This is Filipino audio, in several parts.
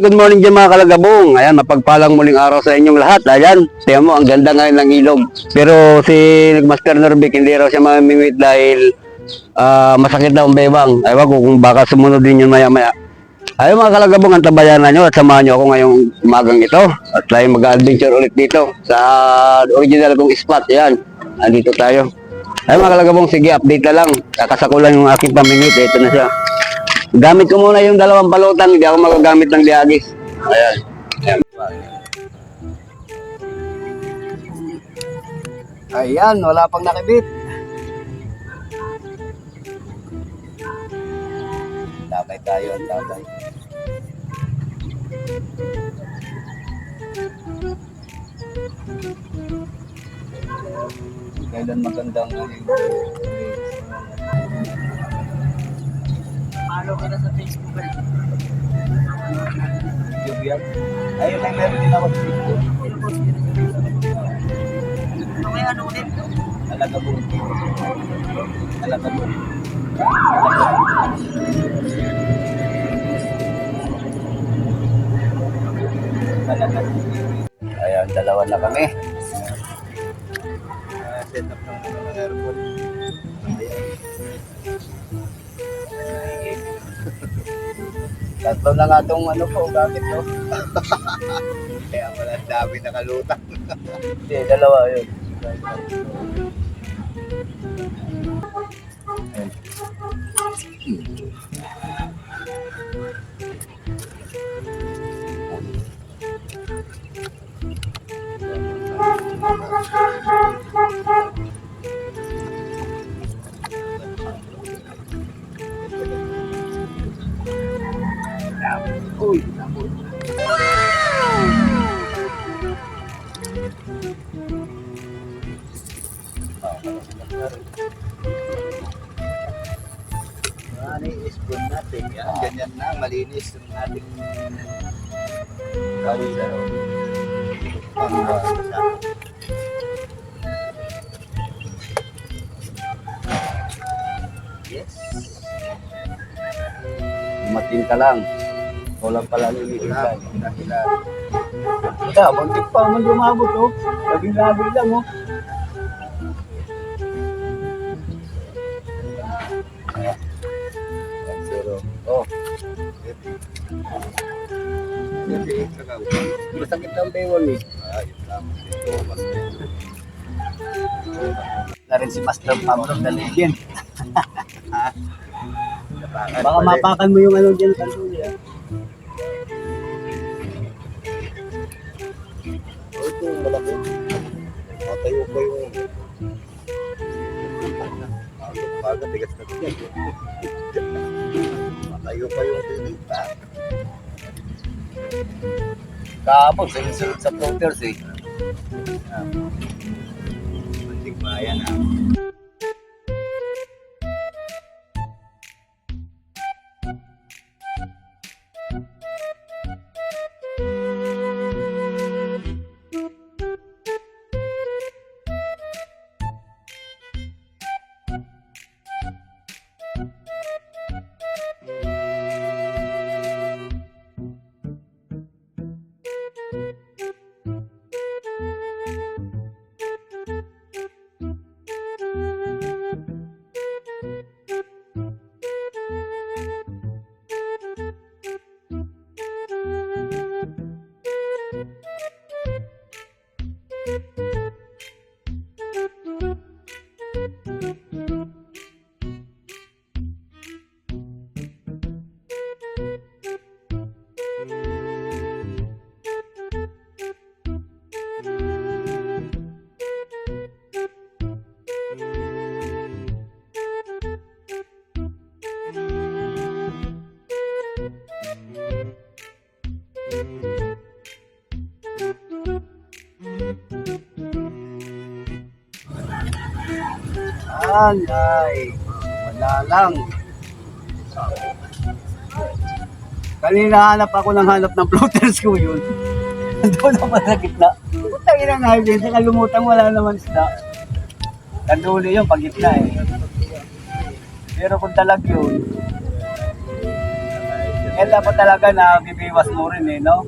Good morning dyan mga kalagabong. Ayan, mapagpalang muling araw sa inyong lahat. Ayan, tiyan mo, ang ganda ngayon ng ilog. Pero si Master Norbic, hindi raw siya mamimit dahil masakit daw ang bewang. Ewan ko kung baka sumunod din yun maya-maya. Ayun mga kalagabong, ang tabayanan nyo at samahan nyo ako ngayong umagang ito. At tayo mag-adventure ulit dito sa original kong spot. Ayan, andito tayo. Ayun mga kalagabong, sige, update na lang. Kakasakulan yung aking pamingit. Ito na siya. Gamit ko muna yung dalawang balutan, hindi ako magagamit ng liagis. Ayan. Ayan. Ayan, wala pang nakibit. Tabay tayo, tabay. Kailan magandang Follow ko na sa Facebook. YouTube yan? Ayun, ay meron din ako sa Facebook. Okay, ano ulit? Alagabong. Alagabong. Alagabong. Ayan, dalawa na kami. Set up ng airport. Tatlo na nga itong ano po, gamit no? Kaya pala dami nakalutang. Hindi, dalawa yun. Uy, ano yung spoon natin? Yan, ganyan na, malinis yung ating gawin sa panggawa. Yes. Matin ka lang. Walang pala nilihisan. Ika, buntik pa man lumabot oh. Labing-labing lang oh. Ayan. 1-0. Oh. Masakit ang bewang eh. Na rin si Master Pablo Daligin. Baka mapakan mo yung ano dyan kanto niya. Ito yung malaki. Matayo pa yung baga, tigas na tigas. Matayo pa yung tilita. Kahapon, sinusunod sa floaters eh. Mantik bayan ah. Ay, wala lang. Kanina hanap ako ng floaters ko yun. Doon ako sa gitna. Putang ina nga yun, sa kalumutan wala naman isda. Kandulo yun, pag gitna eh. Pero kung talag yun, Kaya dapat talaga na bibiwas mo rin eh, no?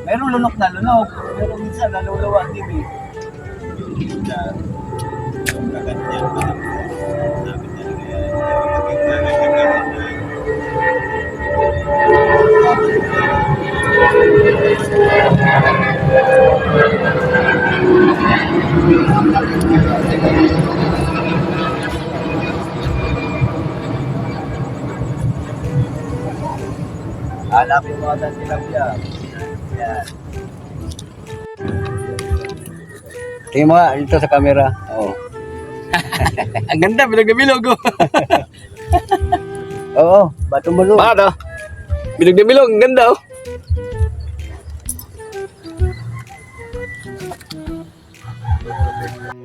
Meron lunok na lunok, pero minsan naluluwa din eh. Hanapin mo agad sila yan. Yan. Tingin mo nga dito sa camera. Oo. Ang ganda, bilog na bilog. Oo, bato mo doon. Bakit oh? Bilog na bilog, ang ganda oh.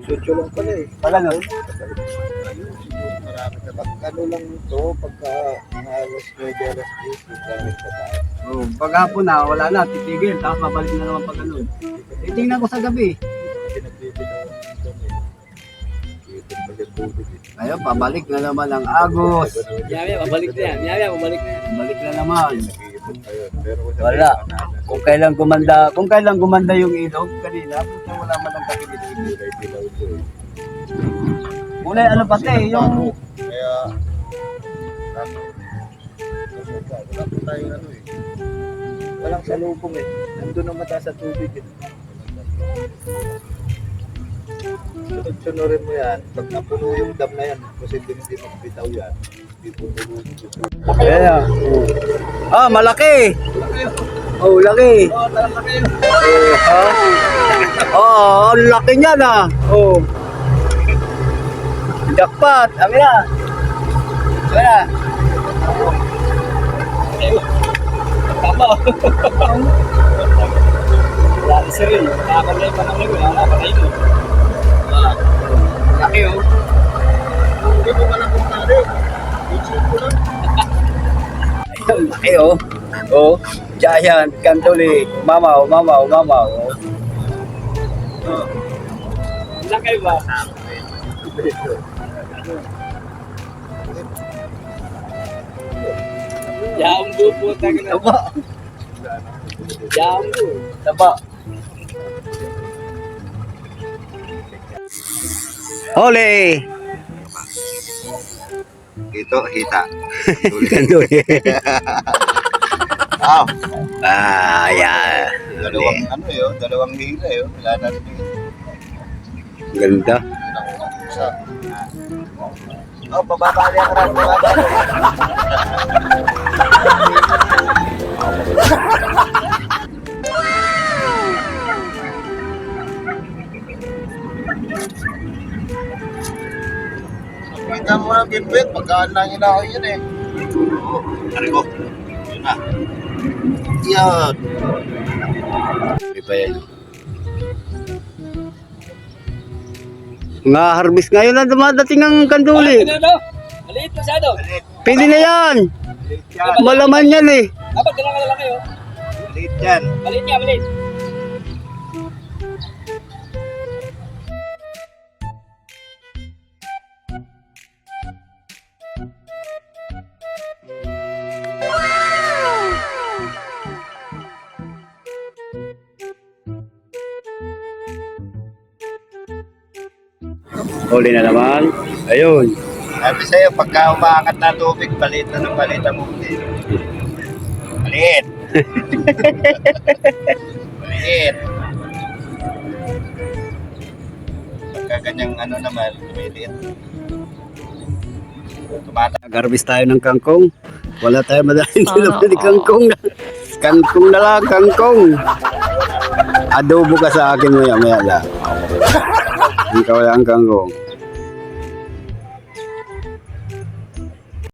Sutyo lang pala eh. Pala nun? Ano lang ito, pagka alas 9, alas 10, gamit pa tayo. Oo, paghapon na, wala na, titigil, tapos babalik na naman pag ganun. Titingnan ko sa gabi. Ayun, pabalik na naman ang Agos. Maya, mabalik na yan. Maya, mabalik na yan. Balik na naman. Wala. Kung kailan gumanda yung ilog kanina, puto wala man ang kakibit-ibit. Kulay ano pati, yung... Kaya, wala po tayong ano eh. Walang salubong eh. Nandun ang mata sa tubig eh. Sunod-sunurin mo yan. Pag napuno yung dam na yan, kasi hindi magbitaw yan. Hindi po tulungan. Ayan. Ah, malaki. Oh, laki. Oh, ang laki niya na. Oh. Jackpot. Amin na. Amin na. Tama oh. Wala na sir yun. Nakakalay pa naman yun. Nakakalay mo. Laki oh. Hindi mo pala kung tari. I-check ko lang. Ayun, laki oh. Oh, giant, kantuli, mamaw. Oh. Laki ba? Yaong bupo tayo na. Taba. Yaong bupo. Taba. Huli! Ito, hita. Kantuli. Ah, Ah, yeah. dalawang ano yun, dalawang hila yun. Wala na rin yung Ganda. isa. Oh, pababa niya ka rin. Pababa niya. Kita mo lang bitbit, pagkaan lang yun ako yun eh. Oo, ari ko. Yun na. Yan. Hindi pa yan. Nga harvest ngayon na dumadating ang kanduli. Ano? Maliit masyado. Pwede na yan. Malaman yan eh. Dapat ganun ka lalaki oh. Maliit yan. Maliit niya, maliit. Huli na naman. Ayun. Sabi sa'yo, pagka umaangat na tubig, palit na ng palit ang ulit. Palit! Palit! Pagka ganyang ano naman, palit. Nag-harvest tayo ng kangkong. Wala tayo madaling tinapin ni kangkong. Kangkong na lang, kangkong. Adobo ka sa akin maya lang. Ikaw lang kangkong.